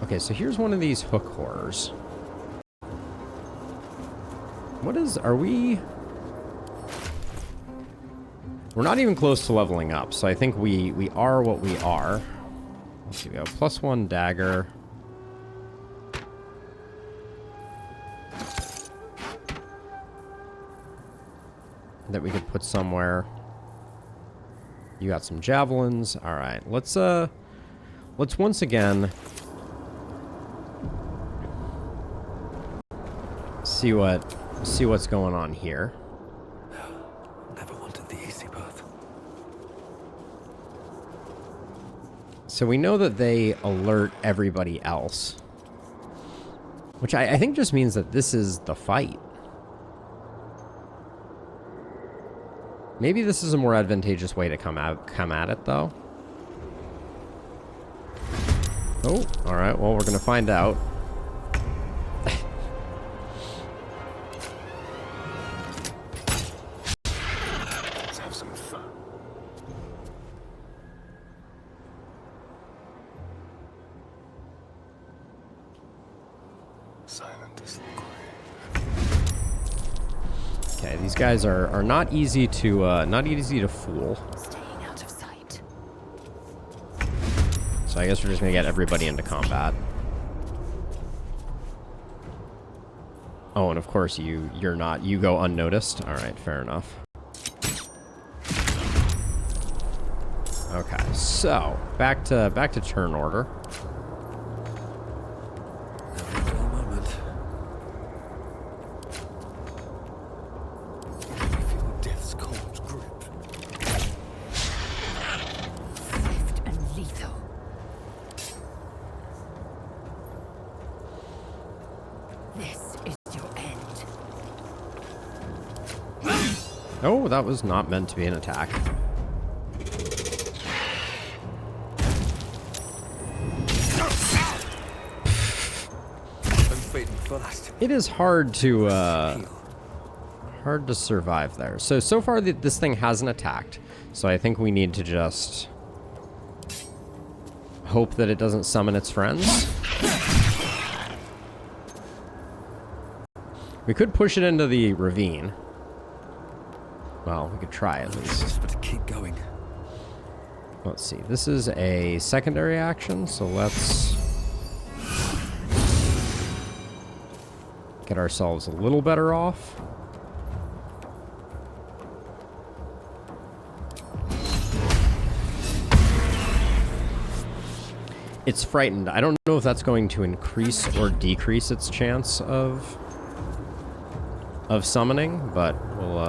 Okay, so here's one of these hook horrors. Are we... We're not even close to leveling up, so I think we are what we are. Let's see, we have +1 dagger. That we could put somewhere. You got some javelins. All right, let's once again see what's going on here. Never wanted the easy path. So we know that they alert everybody else, which I think just means that this is the fight. Maybe this is a more advantageous way to come at it, though. Oh, all right. Well, we're gonna find out. Let's have some fun. Silent as the grave. Okay, these guys are not easy to fool. Staying out of sight. So I guess we're just gonna get everybody into combat. Oh, and of course you go unnoticed. All right, fair enough. Okay, so back to turn order. Oh, that was not meant to be an attack. It is hard to survive there. So far this thing hasn't attacked. So I think we need to just hope that it doesn't summon its friends. We could push it into the ravine. Well, we could try at least. But to keep going. Let's see. This is a secondary action, so let's get ourselves a little better off. It's frightened. I don't know if that's going to increase or decrease its chance of summoning, but we'll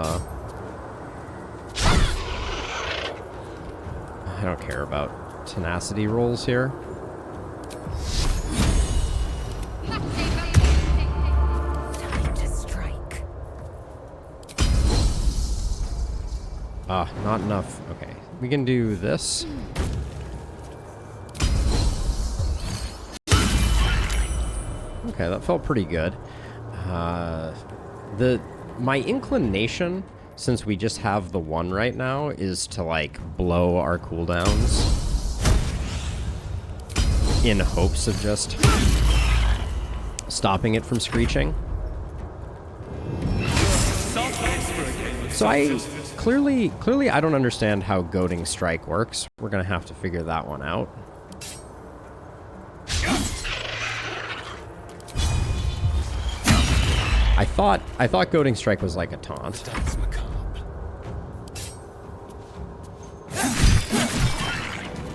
I don't care about tenacity rolls here. Time to strike. Ah, not enough. Okay, we can do this. Okay, that felt pretty good. My inclination, since we just have the one right now, is to like blow our cooldowns in hopes of just stopping it from screeching. So I clearly I don't understand how goading strike works. We're gonna have to figure that one out. I thought goading strike was like a taunt.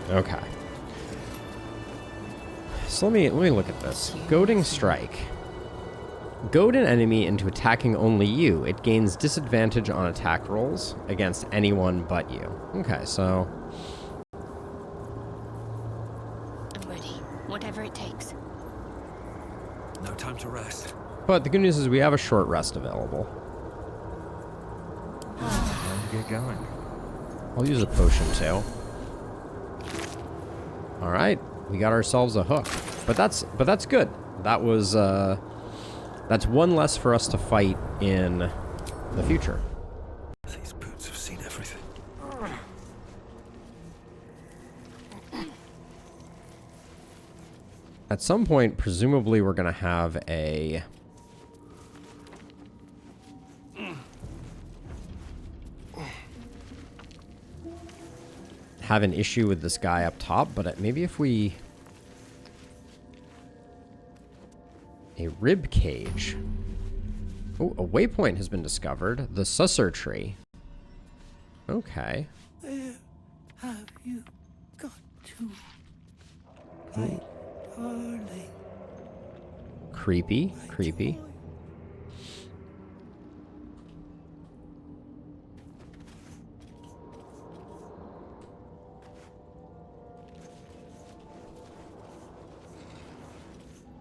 Okay. So let me look at this. Goading strike. Goad an enemy into attacking only you. It gains disadvantage on attack rolls against anyone but you. Okay, so I'm ready. Whatever it takes. No time to rest. but the good news is we have a short rest available. Time to get going. I'll use a potion too. All right, we got ourselves a hook, but that's good. That was that's one less for us to fight in the future. These boots have seen everything. At some point, presumably, we're going to have a... have an issue with this guy up top, but maybe if we... a rib cage. Oh, a waypoint has been discovered. The Susser tree. Okay. Where have you got to, my darling? Creepy, creepy.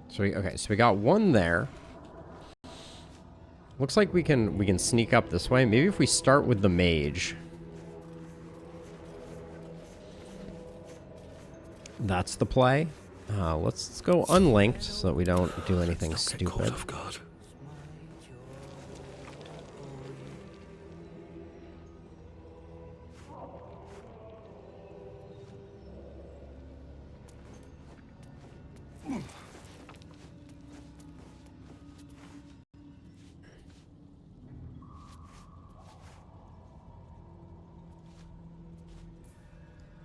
So we got one there. Looks like we can sneak up this way. Maybe if we start with the mage. That's the play. Let's go unlinked so that we don't do anything stupid.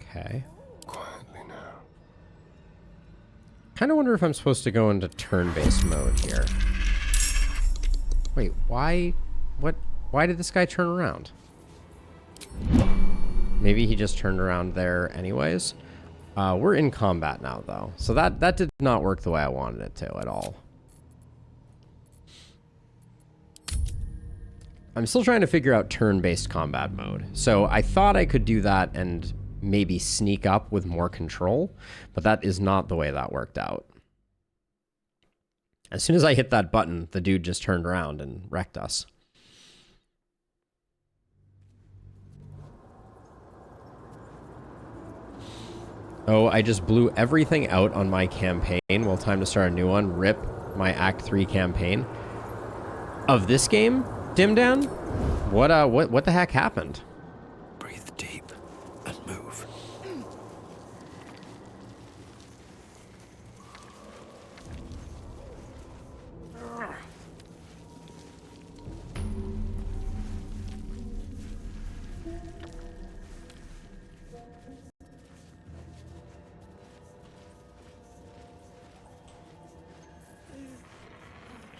Okay. Quietly now. Kind of wonder if I'm supposed to go into turn-based mode here. Wait, why? What? Why did this guy turn around? Maybe he just turned around there anyways. We're in combat now, though. So that did not work the way I wanted it to at all. I'm still trying to figure out turn-based combat mode. So I thought I could do that and maybe sneak up with more control, but that is not the way that worked out. As soon as I hit that button, the dude just turned around and wrecked us. Oh, I just blew everything out on my campaign. Well, time to start a new one. RIP my Act 3 campaign. Of this game, Dimdan? What the heck happened? Breathe deep and move.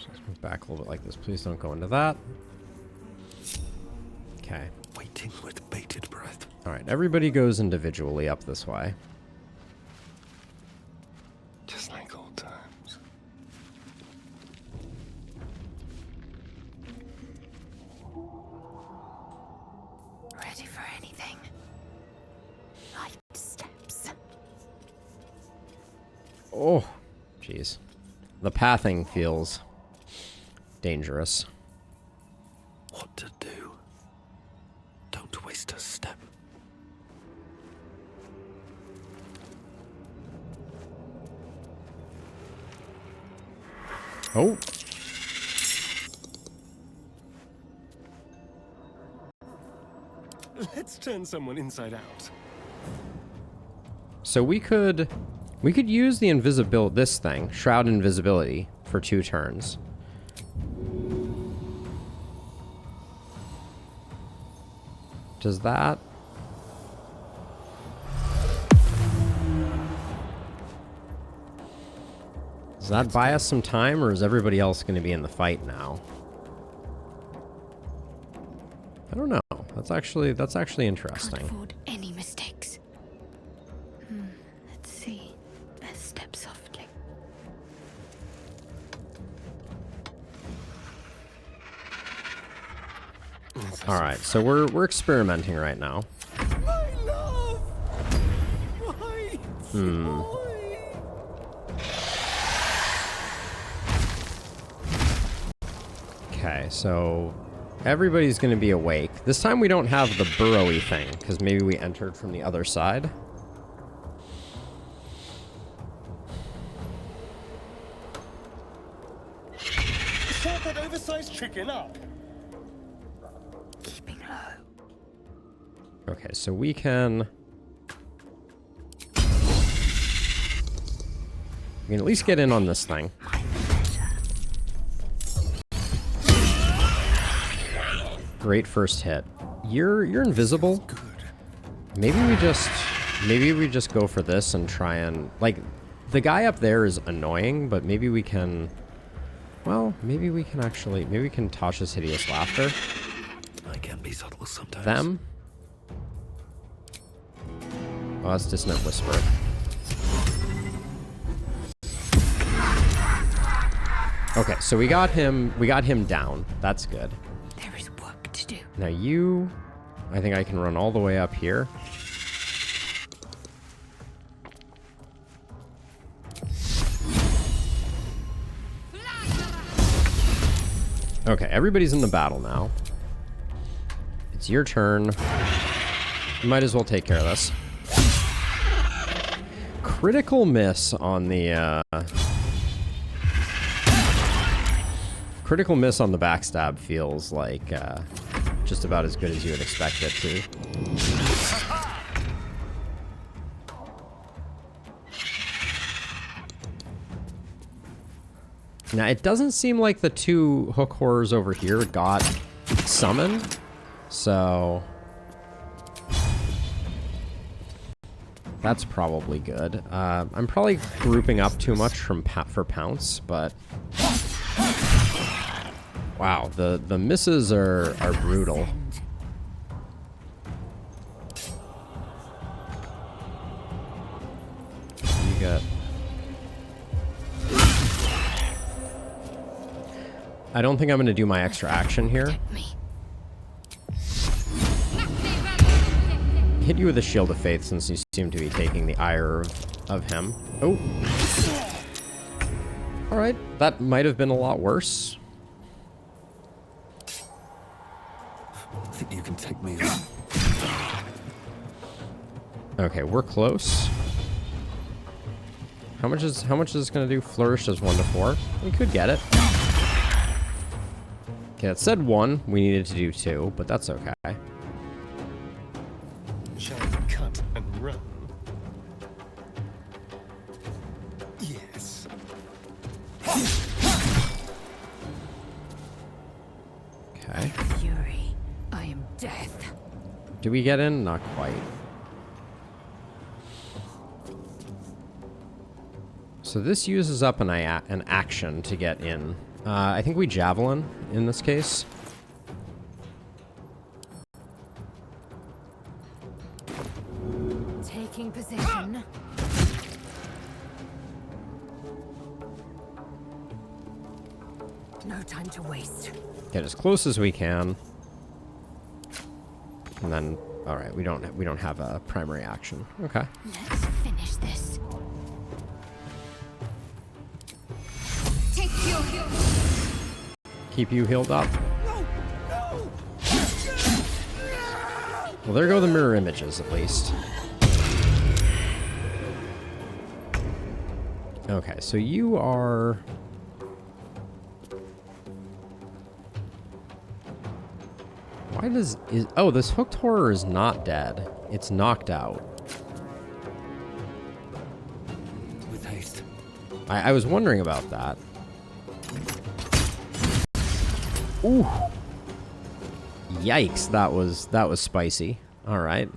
Let's move back a little bit like this. Please don't go into that. Okay. Waiting with bated breath. All right, everybody goes individually up this way. Just like old times. Ready for anything? Light steps. Oh, jeez. The pathing feels dangerous. What to do? Don't waste a step. Oh. Let's turn someone inside out. So we could use the this thing, Shroud Invisibility, for 2 turns. Does that... Does that buy us some time, or is everybody else going to be in the fight now? I don't know. That's actually interesting. Can't afford any mistakes. Let's see. Best step softly. All right, so we're experimenting right now. My love! Why? Okay, so everybody's going to be awake. This time we don't have the burrowy thing, because maybe we entered from the other side. Start that oversized chicken up. Keeping low. Okay, so we can... We can at least get in on this thing. Great first hit. You're invisible. Good. Maybe we just go for this and try and, like, the guy up there is annoying, but maybe we can, well, maybe we can Tasha's Hideous Laughter I can be subtle sometimes. them. Oh, that's Dissonant Whisper. Okay, so we got him down. That's good. There is work to do. Now you, I think I can run all the way up here. Okay, everybody's in the battle now. It's your turn. You might as well take care of this. Critical miss on the, critical miss on the backstab feels like, just about as good as you would expect it to. Now, it doesn't seem like the two hook horrors over here got summoned, so that's probably good. I'm probably grouping up too much for Pounce, but wow, the misses are brutal. You got. I don't think I'm going to do my extra action here. Hit you with a Shield of Faith since you seem to be taking the ire of him. Oh. Alright, that might have been a lot worse. I think you can take me on. Okay, we're close. How much is this going to do? Flourish does 1 to 4. We could get it. Okay, it said 1. We needed to do 2, but that's okay. Shall we cut and run? Yes. Okay. Fury, I am death. Do we get in? Not quite. So this uses up an action to get in. I think we Javelin in this case. Taking position. No time to waste. Get as close as we can. And then, all right, we don't have a primary action. Okay. Let's finish this. Take your heal. Keep you healed up. Well, there go the mirror images, at least. Okay, so you are... Why does... Oh, this hooked horror is not dead. It's knocked out. With haste. I was wondering about that. Ooh. Yikes, that was spicy. All right.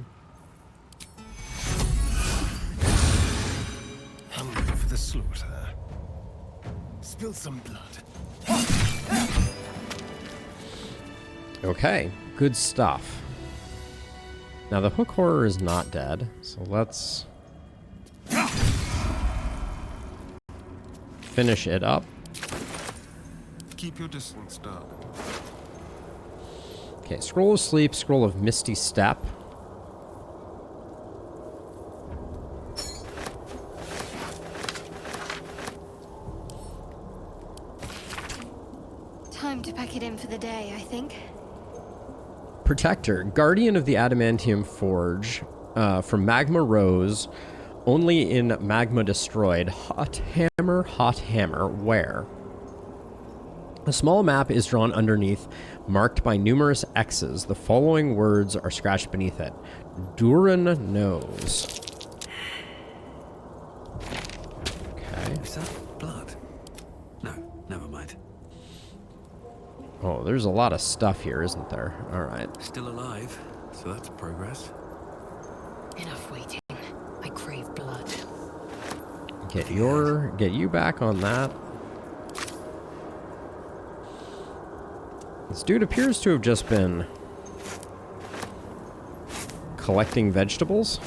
Hungry for the slaughter. Spill some blood. Okay, good stuff. Now the hook horror is not dead, so let's finish it up. Keep your distance, darling. Okay, Scroll of Sleep, Scroll of Misty Step. Time to pack it in for the day, I think. Protector, Guardian of the Adamantium Forge, from Magma Rose, only in Magma Destroyed, Hot Hammer, where? A small map is drawn underneath, marked by numerous X's. The following words are scratched beneath it. Durin knows. Okay. Is that blood? No, never mind. Oh, there's a lot of stuff here, isn't there? All right. Still alive, so that's progress. Enough waiting. I crave blood. Get you back on that. This dude appears to have just been collecting vegetables.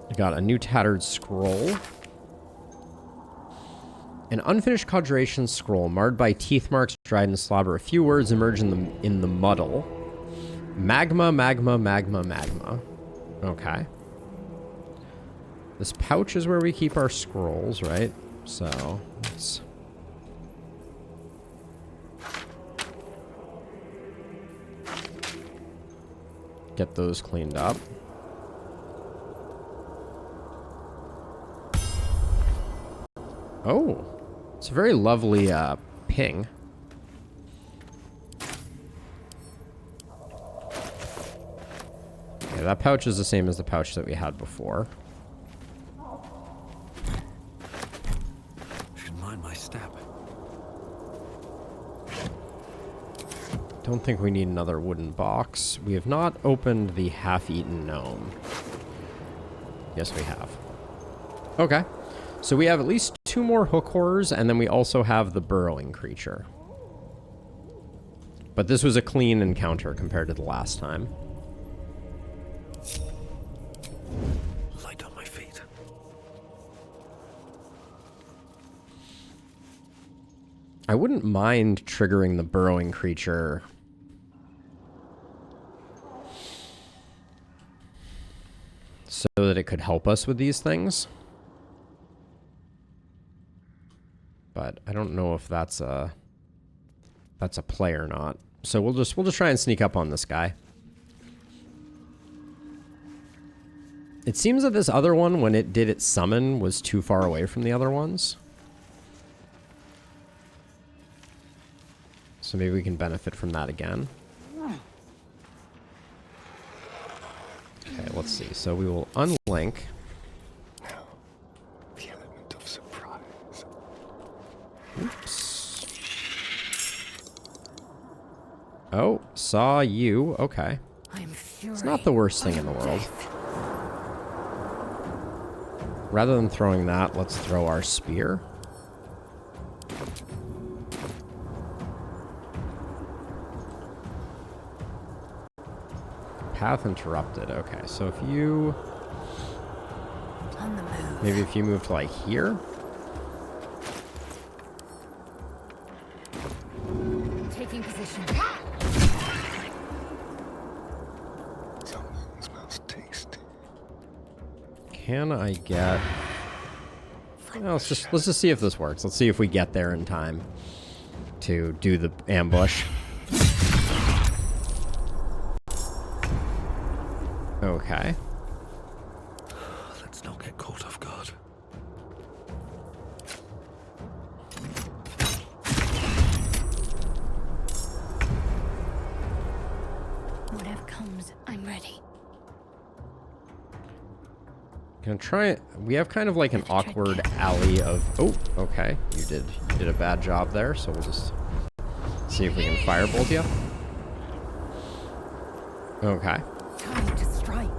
I got a new tattered scroll. An unfinished conjuration scroll marred by teeth marks, dried in slobber. A few words emerge in the muddle. Magma, magma, magma, magma. Okay. This pouch is where we keep our scrolls, right? So, let's... get those cleaned up. Oh, it's a very lovely ping. Okay, that pouch is the same as the pouch that we had before. Should mind my step. Don't think we need another wooden box. We have not opened the half-eaten gnome. Yes, we have. Okay. So we have at least 2 more hook horrors, and then we also have the burrowing creature. But this was a clean encounter compared to the last time. Light on my feet. I wouldn't mind triggering the burrowing creature so that it could help us with these things. But I don't know if that's a play or not. So we'll just try and sneak up on this guy. It seems that this other one, when it did its summon, was too far away from the other ones. So maybe we can benefit from that again. Okay, let's see. So we will unlink. The element of surprise. Oops. Oh, saw you. Okay. I'm fury. It's not the worst thing in the world. Rather than throwing that, let's throw our spear. Path interrupted. Okay, so if you... On the move. maybe if you move to, like, here? Taking position. Something smells tasty. Can I get... well, let's just see if this works. Let's see if we get there in time to do the ambush. Okay. Let's not get caught off guard. Whatever comes, I'm ready. Gonna try. We have kind of like an awkward alley of... oh, okay. You did a bad job there, so we'll just see if we can firebolt you. Okay. Time to strike.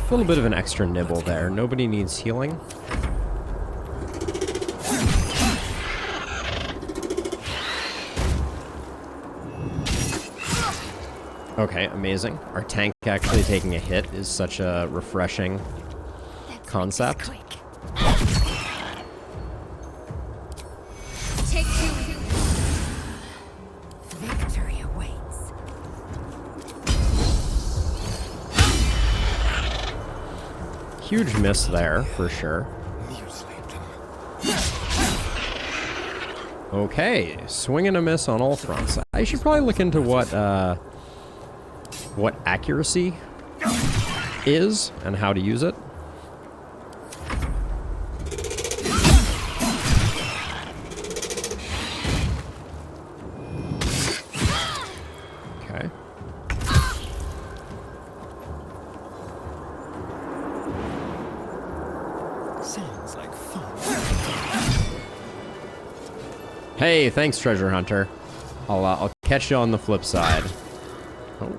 A little bit of an extra nibble there. Nobody needs healing. Okay, amazing. Our tank actually taking a hit is such a refreshing concept. Quick. Take two. Victory awaits. Huge miss there, for sure. Mutilate them. Okay, swing and a miss on all fronts. I should probably look into what accuracy is and how to use it. Sounds like fun. Hey, thanks, treasure hunter. I'll catch you on the flip side. Oh,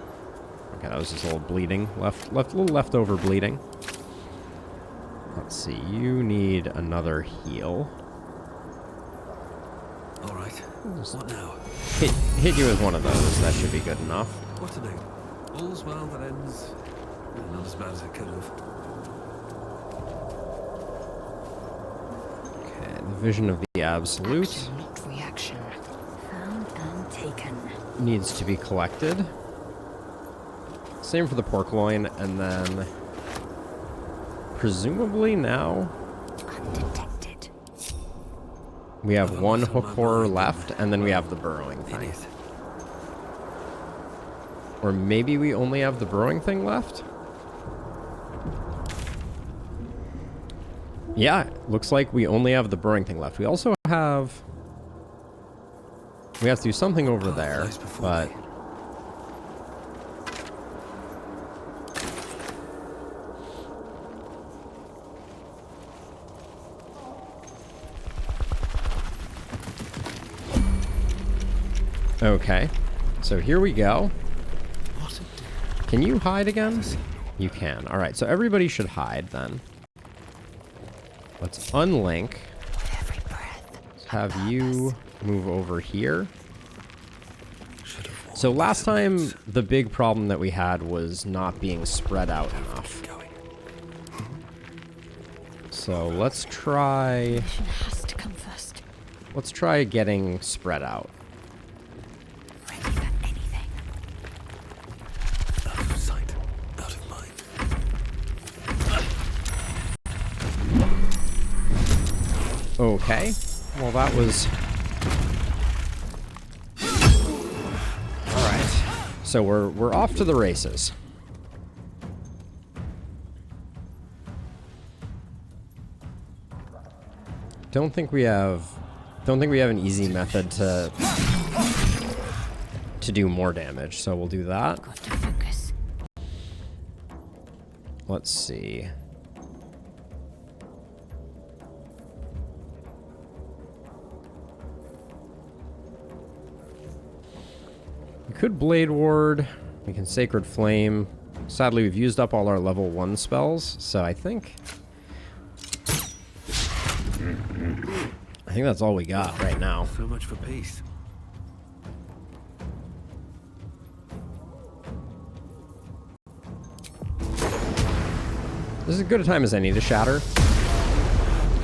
okay, that was just a little bleeding. Little leftover bleeding. Let's see, you need another heal. All right. What now? Hit you with one of those. That should be good enough. What to do? All's well that ends. Not as bad as it could have. Okay, the vision of the absolute Action, not reaction. Found and taken. needs to be collected. Same for the pork loin, and then presumably now Undetected. we have one hook horror left, and then we have the burrowing thing. Idiot. Or maybe we only have the burrowing thing left? Yeah, looks like we only have the burrowing thing left. We also have... We have to do something over there, Flies before but... me. Okay, so here we go. What a Can you hide again? You can. All right, so everybody should hide then. Let's unlink. Every breath. Have you move over here. should have warned So last us time, once. the big problem that we had was not being spread out enough. Going. So let's try... Mission has to come first. Let's try getting spread out. Ready for anything. Out of sight, out of mind. Okay. Well, that was... Alright. So we're off to the races. Don't think we have an easy method to do more damage, so we'll do that. Got to focus. Let's see. We could Blade Ward. We can Sacred Flame. Sadly, we've used up all our level 1 spells, so I think that's all we got right now. So much for peace. This is as good a time as any to shatter.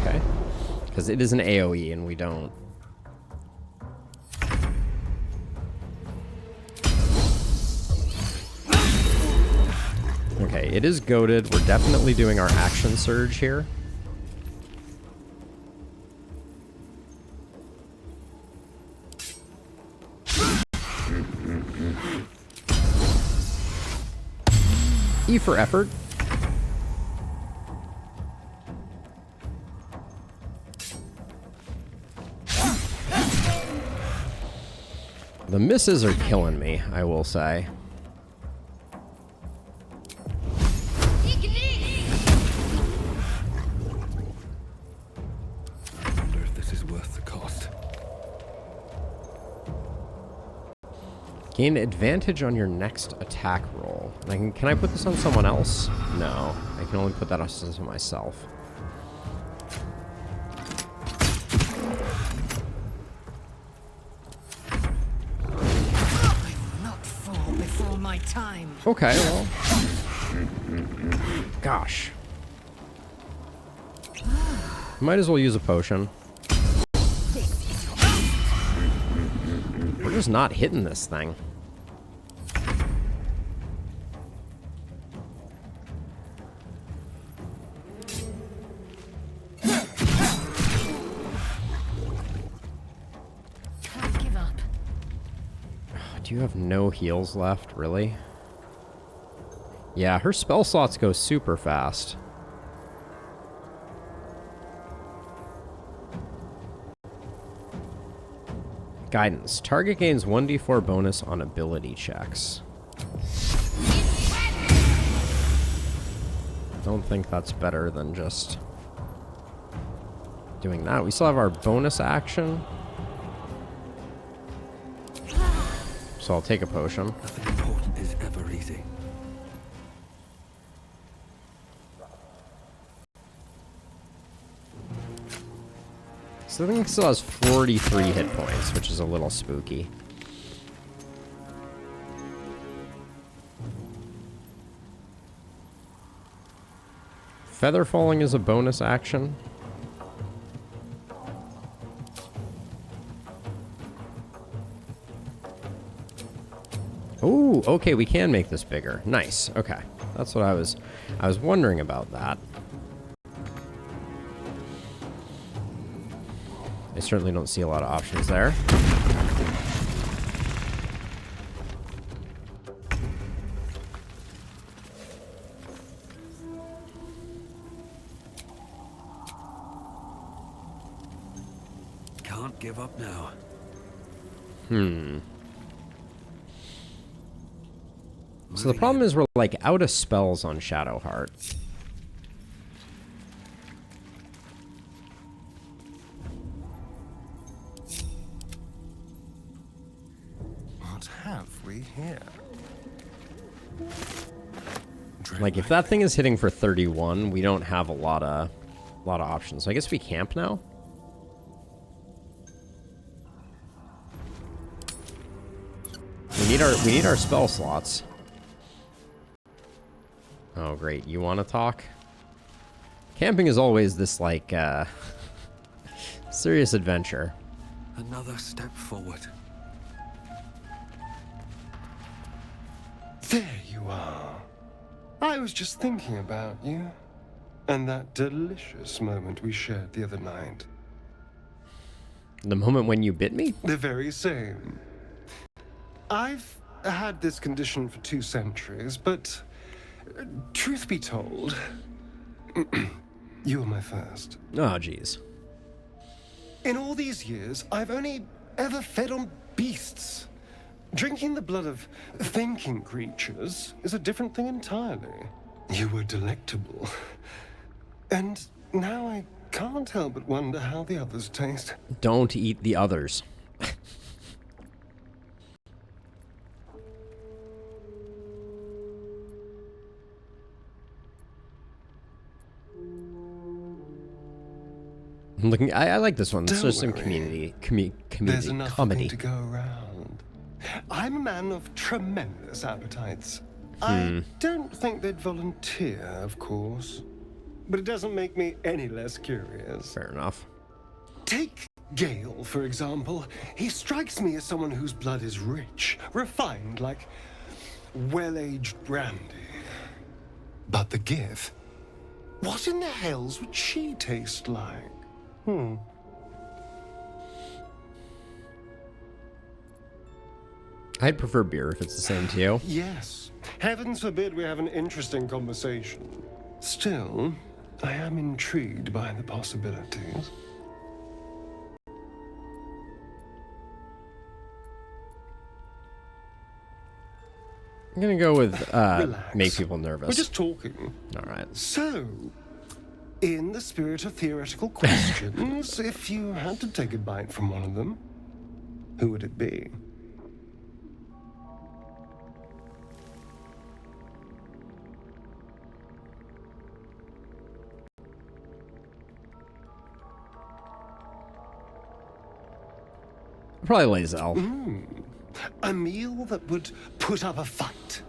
Okay. Because it is an AoE and we don't... Okay, it is goated. We're definitely doing our action surge here. E for effort. The misses are killing me, I will say. I wonder if this is worth the cost. Gain advantage on your next attack roll. Can I put this on someone else? No, I can only put that on myself. Not fall before my time. Okay, well. Gosh. Might as well use a potion. This is your We're just not hitting this thing. Can't give up. Do you have no heals left, really? Yeah, her spell slots go super fast. Guidance. Target gains 1d4 bonus on ability checks. Don't think that's better than just doing that. We still have our bonus action. So I'll take a potion. Nothing important is ever easy. So I think it still has 43 hit points, which is a little spooky. Feather falling is a bonus action. Ooh, okay, we can make this bigger. Nice. Okay. That's what I was wondering about that. I certainly don't see a lot of options there. Can't give up now. So the problem is we're like out of spells on Shadowheart. What have we here? Like if that thing is hitting for 31, we don't have a lot of options. So I guess we camp now. We need our spell slots. Oh great, you want to talk? Camping is always this like serious adventure. Another step forward. There you are. I was just thinking about you. And that delicious moment we shared the other night. The moment when you bit me? The very same. I've had this condition for 2 centuries, but truth be told, you were my first. Oh, jeez. In all these years, I've only ever fed on beasts. Drinking the blood of thinking creatures is a different thing entirely. You were delectable. And now I can't help but wonder how the others taste. Don't eat the others. I'm looking. I like this one. This is some worry. community There's enough comedy. to go around. I'm a man of tremendous appetites. I don't think they'd volunteer, of course. But it doesn't make me any less curious. Fair enough. Take Gale, for example. He strikes me as someone whose blood is rich, refined, like well-aged brandy. But the Gith? What in the hells would she taste like? I'd prefer beer if it's the same to you. Yes. Heavens forbid we have an interesting conversation. Still, I am intrigued by the possibilities. I'm gonna go with Relax. make people nervous. We're just talking. All right. So, in the spirit of theoretical questions, if you had to take a bite from one of them, who would it be? Probably Lae'zel. A meal that would put up a fight.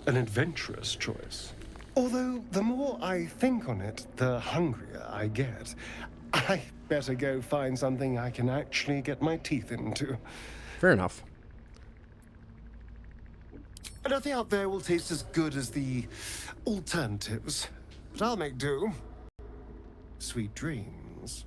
An adventurous choice. Although, the more I think on it, the hungrier I get. I better go find something I can actually get my teeth into. Fair enough. Nothing out there will taste as good as the alternatives. But I'll make do. Sweet dreams.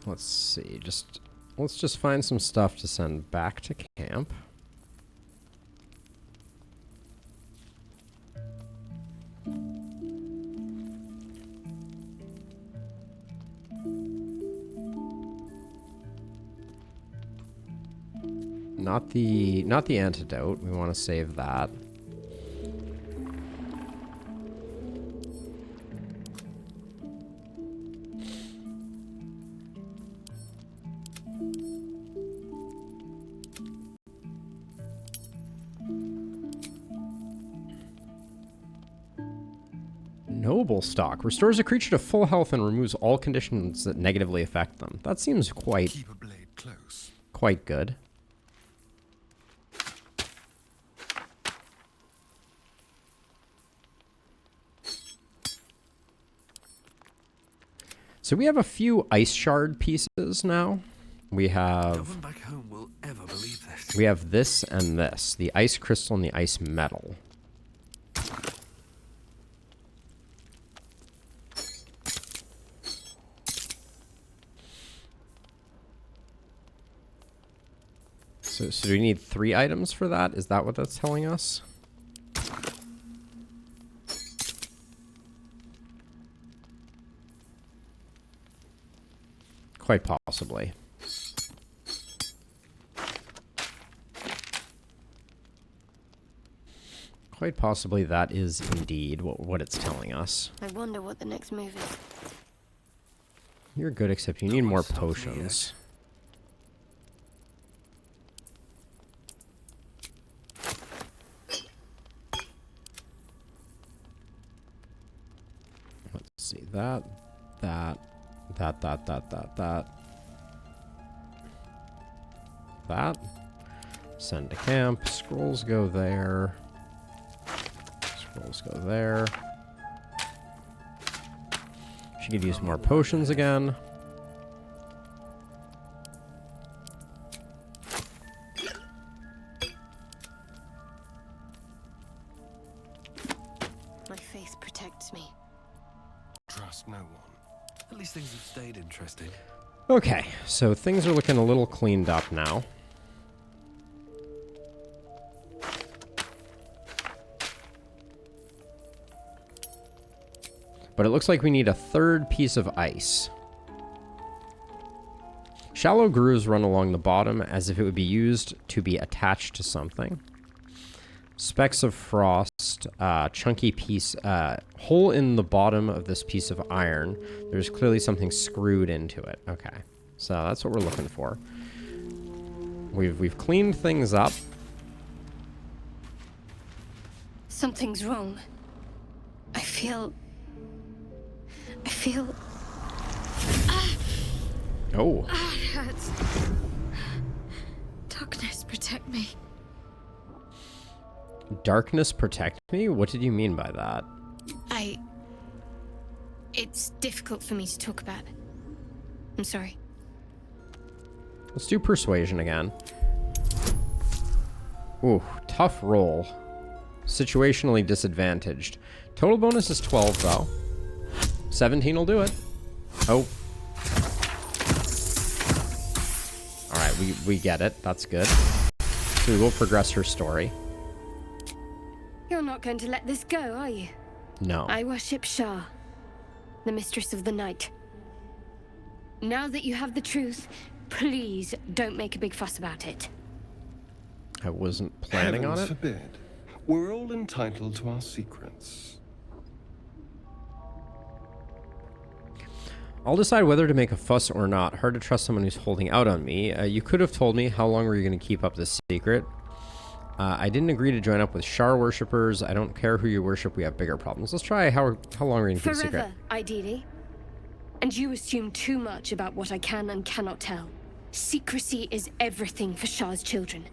Let's see. Let's just find some stuff to send back to camp. not the antidote. We want to save that. Noble stock restores a creature to full health and removes all conditions that negatively affect them. That seems Keep a blade close. quite good. So we have a few ice shard pieces now. We No have one back home will ever believe this. we have this and this, the ice crystal and the ice metal. So do we need 3 items for that? Is that what that's telling us? Quite possibly. Quite possibly that is indeed what it's telling us. I wonder what the next move is. You're good, except you need more Stops me yet. potions. Let's see, that. That. Send to camp. Scrolls go there. Scrolls go there. She could use more potions again. My faith protects me. Trust no one. At least things have stayed interesting. Okay, so things are looking a little cleaned up now. But it looks like we need a 3rd piece of ice. Shallow grooves run along the bottom as if it would be used to be attached to something. Specks of frost, chunky piece, hole in the bottom of this piece of iron. There's clearly something screwed into it. Okay, so that's what we're looking for. We've cleaned things up. Something's wrong. I feel... Oh, it hurts. Darkness, protect me. darkness protect me? What did you mean by that? It's difficult for me to talk about. I'm sorry. Let's do persuasion again. Ooh, tough roll. Situationally disadvantaged. Total bonus is 12, though. 17 will do it. Oh. Alright, we get it. That's good. So we will progress her story. You're not going to let this go, are you? No. I worship Shah, the mistress of the night. Now that you have the truth, please don't make a big fuss about it. I wasn't planning on Heavens it. forbid. We're all entitled to our secrets. I'll decide whether to make a fuss or not. Hard to trust someone who's holding out on me. You could have told me how long were you going to keep up this secret. I didn't agree to join up with Shar worshippers. I don't care who you worship. We have bigger problems. Let's try how long are you going to keep a secret? Forever, ideally. And you assume too much about what I can and cannot tell. Secrecy is everything for Shah's children.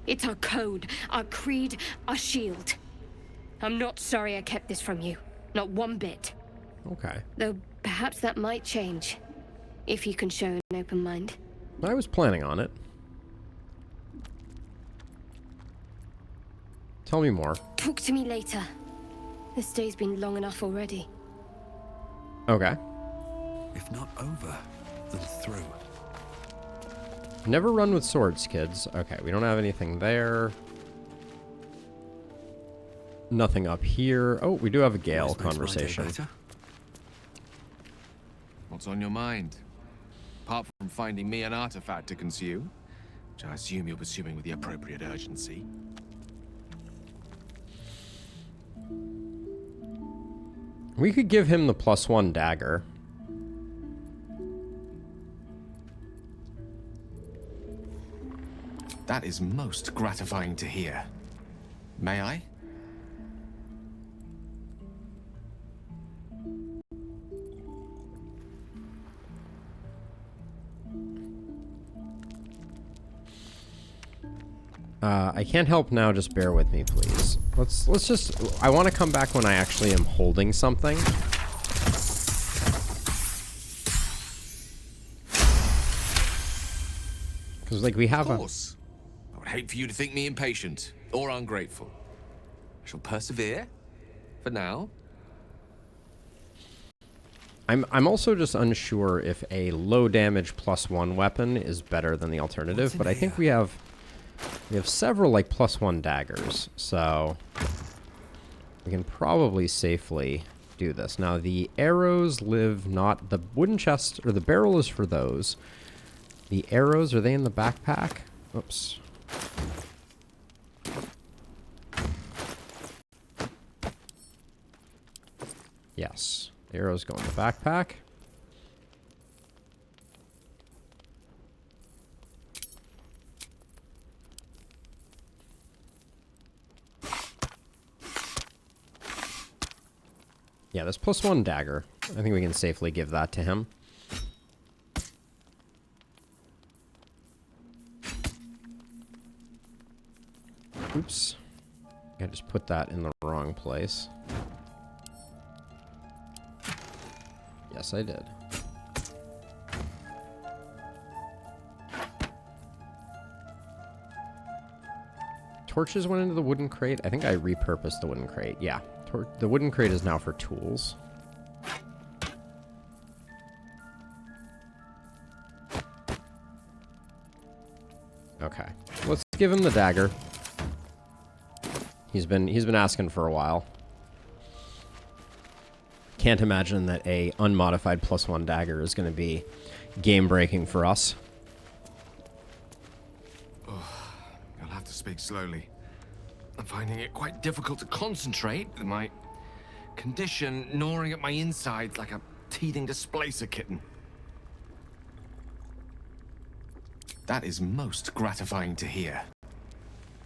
It's our code, our creed, our shield. I'm not sorry I kept this from you. Not one bit. Okay. Though perhaps that might change. If you can show an open mind. I was planning on it. Tell me more. Talk to me later. This day's been long enough already. Okay. If not over, then through. Never run with swords, kids. Okay, we don't have anything there. Nothing up here. Oh, we do have a Gale Always makes my day conversation. better. What's on your mind? Apart from finding me an artifact to consume? which I assume you're pursuing with the appropriate urgency. We could give him the +1 dagger. That is most gratifying to hear. May I? I can't help now, just bear with me, please. Let's just... I want to come back when I actually am holding something. Because, like, we have Of course. I would hate for you to think me impatient or ungrateful. I shall persevere. For now. I'm also just unsure if a low damage +1 weapon is better than the alternative, but I think we have several like +1 daggers, so we can probably safely do this. Now the arrows live not the wooden chest, or the barrel is for those. The arrows, are they in the backpack? Oops. Yes. The arrows go in the backpack. Yeah, this +1 dagger. I think we can safely give that to him. Oops. I just put that in the wrong place. Yes, I did. Torches went into the wooden crate. I think I repurposed the wooden crate. Yeah. The wooden crate is now for tools. Okay. Let's give him the dagger. He's been asking for a while. Can't imagine that a unmodified +1 dagger is going to be game-breaking for us. I'll have to speak slowly. I'm finding it quite difficult to concentrate with my condition gnawing at my insides like a teething displacer kitten. That is most gratifying to hear.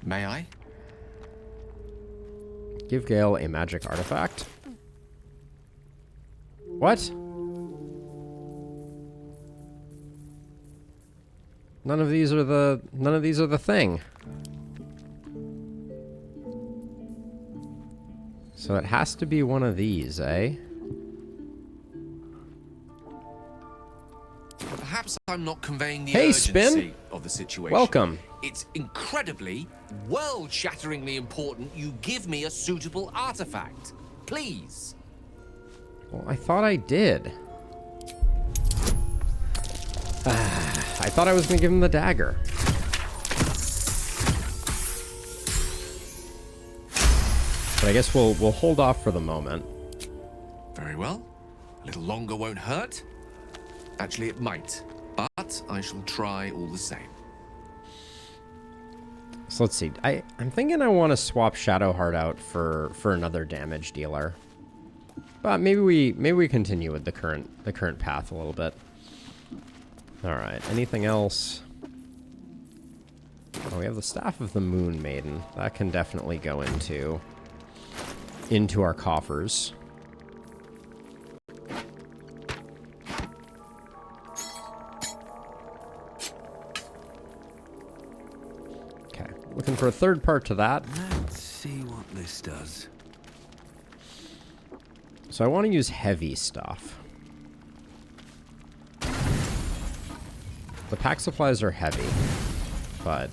May I? Give Gale a magic artifact. What? None of these are the thing. So it has to be one of these, eh? Perhaps I'm not conveying the Hey, urgency Spin. of the situation. Welcome. It's incredibly, world-shatteringly important you give me a suitable artifact. Please. Well, I thought I did. I thought I was going to give him the dagger. But I guess we'll hold off for the moment. Very well. A little longer won't hurt. Actually, it might. But I shall try all the same. So let's see. I'm thinking I want to swap Shadowheart out for another damage dealer. But maybe we continue with the current path a little bit. All right. Anything else? Oh, we have the Staff of the Moon Maiden. That can definitely go into our coffers. Okay. Looking for a third part to that. Let's see what this does. So I want to use heavy stuff. The pack supplies are heavy, but